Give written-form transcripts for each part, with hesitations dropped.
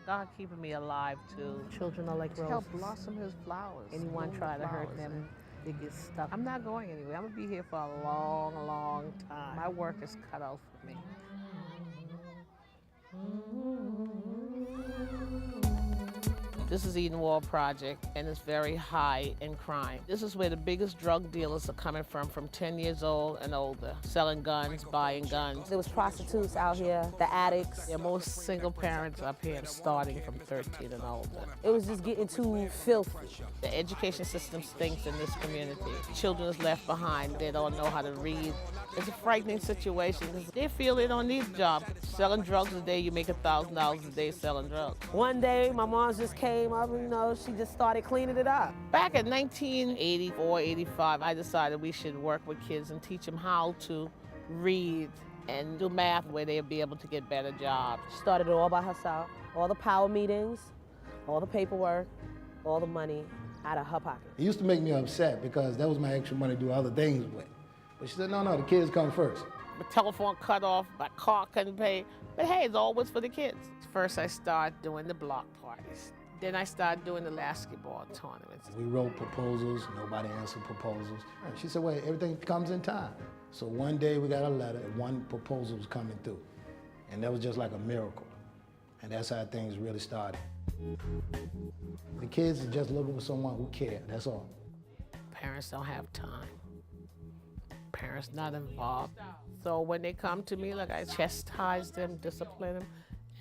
God keeping me alive too. Children are like roses. Help blossom his flowers. Anyone try to hurt them, they get stuck. I'm not going anywhere. I'm gonna be here for a long, long time. My work is cut out for me. This is Eden Wall Project, and it's very high in crime. This is where the biggest drug dealers are coming from 10 years old and older, selling guns, buying guns. There was prostitutes out here, the addicts. There are most single parents up here starting from 13 and older. It was just getting too filthy. The education system stinks in this community. Children is left behind. They don't know how to read. It's a frightening situation because they feel they don't need a job. Selling drugs a day, you make $1,000 a day selling drugs. One day, my mom just came up, she just started cleaning it up. Back in 1984, 85, I decided we should work with kids and teach them how to read and do math where they'll be able to get better jobs. She started it all by herself. All the power meetings, all the paperwork, all the money out of her pocket. It used to make me upset because that was my extra money to do other things with. But she said, no, the kids come first. My telephone cut off, my car couldn't pay, but hey, it's always for the kids. First I started doing the block parties. Then I started doing the basketball tournaments. We wrote proposals, nobody answered proposals. And she said, well, everything comes in time. So one day we got a letter and one proposal was coming through. And that was just like a miracle. And that's how things really started. The kids are just looking for someone who cares, that's all. Parents don't have time. Parents not involved. So when they come to me, like I chastise them, discipline them,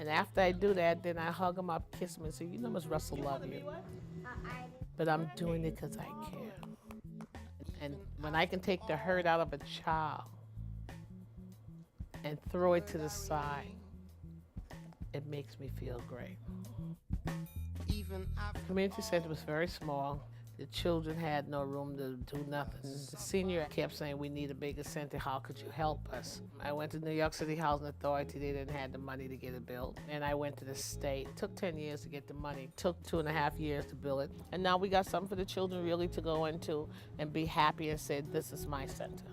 and after I do that, then I hug them up, kiss them, and say, you know, Miss Russell, love you. But I'm doing it because I care. And when I can take the hurt out of a child and throw it to the side, it makes me feel great. The community center was very small. The children had no room to do nothing. The senior kept saying, we need a bigger center, how could you help us? I went to New York City Housing Authority, they didn't have the money to get it built. And I went to the state, it took 10 years to get the money, it took 2.5 years to build it. And now we got something for the children really to go into and be happy and say, this is my center.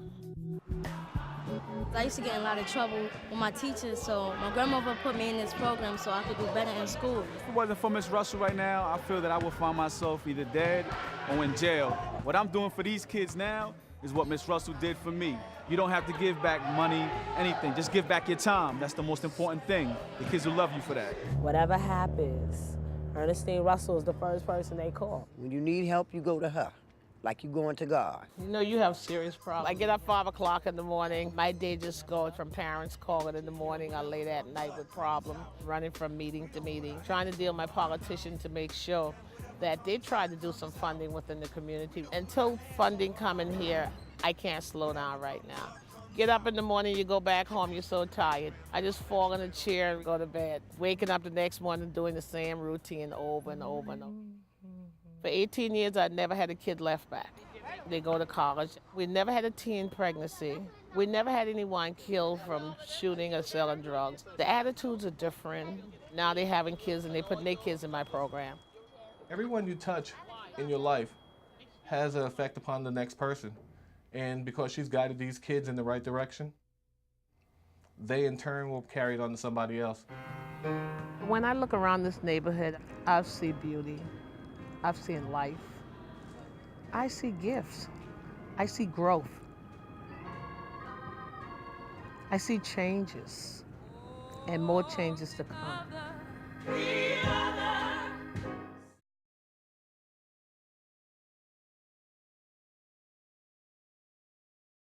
I used to get in a lot of trouble with my teachers, so my grandmother put me in this program so I could do better in school. If it wasn't for Miss Russell right now, I feel that I would find myself either dead or in jail. What I'm doing for these kids now is what Miss Russell did for me. You don't have to give back money, anything. Just give back your time. That's the most important thing. The kids will love you for that. Whatever happens, Earnestine Russell is the first person they call. When you need help, you go to her, like you going to God. You know, you have serious problems. I get up 5 o'clock in the morning. My day just goes from parents calling in the morning or late at night with problems, running from meeting to meeting, trying to deal with my politicians to make sure that they try to do some funding within the community. Until funding come in here, I can't slow down right now. Get up in the morning, you go back home, you're so tired. I just fall in a chair and go to bed. Waking up the next morning doing the same routine over and over and over. For 18 years, I never had a kid left back. They go to college. We never had a teen pregnancy. We never had anyone killed from shooting or selling drugs. The attitudes are different. Now they're having kids and they're putting their kids in my program. Everyone you touch in your life has an effect upon the next person. And because she's guided these kids in the right direction, they in turn will carry it on to somebody else. When I look around this neighborhood, I see beauty. I've seen life. I see gifts. I see growth. I see changes and more changes to come.